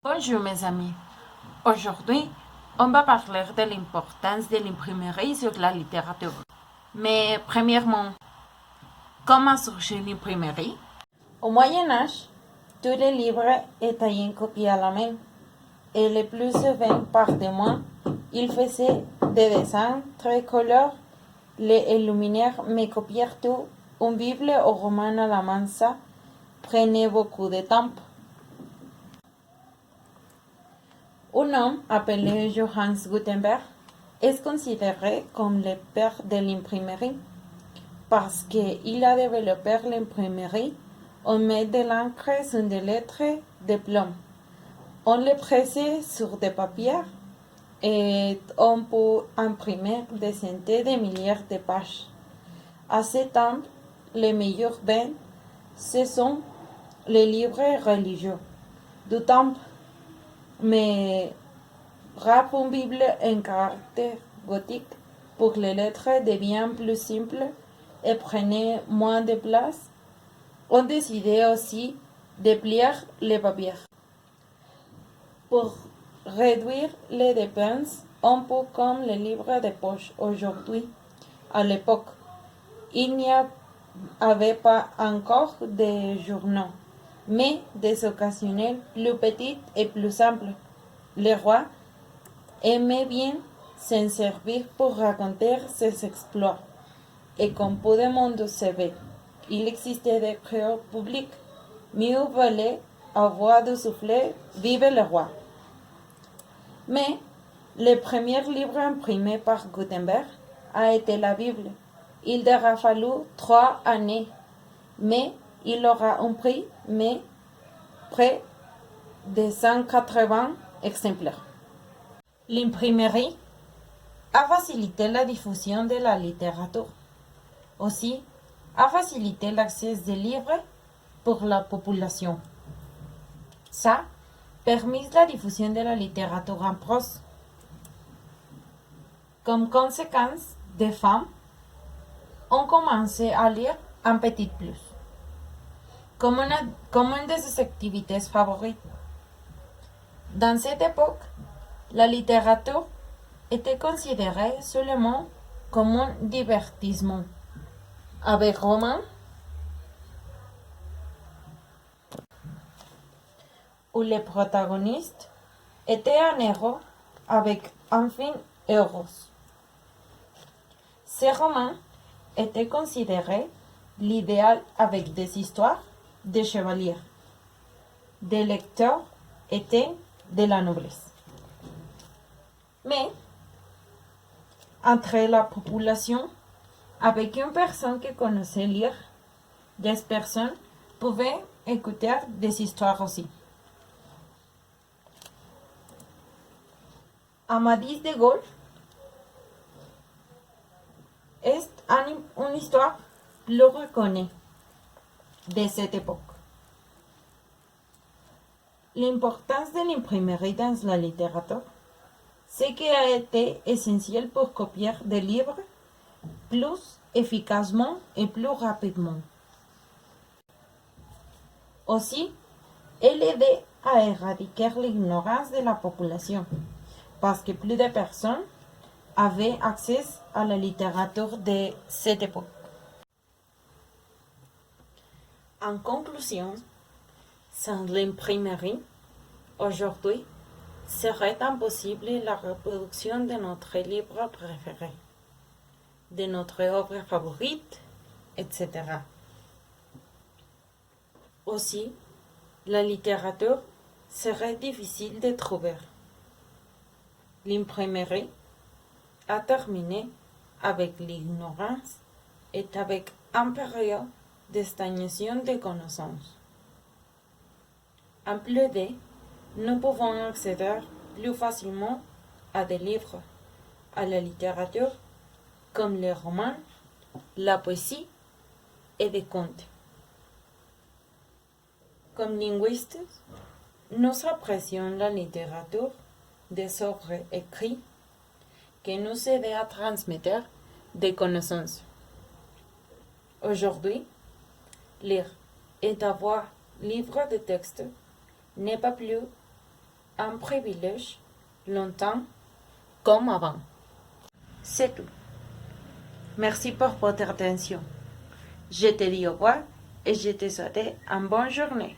Bonjour mes amis. Aujourd'hui, on va parler de l'importance de l'imprimerie sur la littérature. Mais premièrement, comment surgit l'imprimerie? Au Moyen Âge, tous les livres étaient en copie à la main, et le plus souvent par témoins, ils faisaient des dessins très colorés. Les luminaires me copièrent tout. Une Bible ou roman à la main, ça prenait beaucoup de temps. Un homme appelé Johannes Gutenberg est considéré comme le père de l'imprimerie parce qu'il a développé l'imprimerie. On met de l'encre sur des lettres de plomb. On les presse sur des papiers et on peut imprimer des centaines de milliers de pages. À ce temps, les meilleurs bains, ce sont les livres religieux du temps, mais rap une Bible en caractère gothique pour les lettres devient plus simples et prenait moins de place. On décidait aussi de plier les papiers. Pour réduire les dépenses, un peu comme les livres de poche aujourd'hui. À l'époque, il n'y avait pas encore de journaux, mais des occasionnels plus petits et plus simples. Le roi aimait bien s'en servir pour raconter ses exploits. Et comme peu de monde savait, il existait des créoles publics. Mieux valait avoir de souffler Vive le roi. Mais le premier livre imprimé par Gutenberg a été la Bible. Il aura fallu 3 années, mais il aura un prix, mais près de 180 exemplaires. L'imprimerie a facilité la diffusion de la littérature. Aussi, a facilité l'accès des livres pour la population. Ça permet la diffusion de la littérature en prose. Comme conséquence, des femmes ont commencé à lire en petit plus, comme une de ses activités favorites. Dans cette époque, la littérature était considérée seulement comme un divertissement, avec romans où le protagoniste était un héros avec un fin heureuse. Ces romans étaient considérés l'idéal avec des histoires de chevaliers. Des lecteurs étaient de la noblesse. Mais, entre la population, avec une personne qui connaissait lire, des personnes pouvaient écouter des histoires aussi. Amadis de Gaulle est une histoire plus reconnue de cette époque. L'importance de l'imprimerie dans la littérature, c'est qu'elle a été essentielle pour copier des livres plus efficacement et plus rapidement. Aussi, elle aidait à éradiquer l'ignorance de la population, parce que plus de personnes avaient accès à la littérature de cette époque. En conclusion, sans l'imprimerie, aujourd'hui, serait impossible la reproduction de notre livre préféré, de notre œuvre favorite, etc. Aussi, la littérature serait difficile de trouver. L'imprimerie a terminé avec l'ignorance et avec une période de stagnation des connaissances. En plus de, nous pouvons accéder plus facilement à des livres, à la littérature, comme les romans, la poésie et des contes. Comme linguistes, nous apprécions la littérature des œuvres écrites qui nous aident à transmettre des connaissances. Aujourd'hui, lire et avoir livre de texte n'est pas plus un privilège, longtemps comme avant. C'est tout. Merci pour votre attention. Je te dis au revoir et je te souhaite une bonne journée.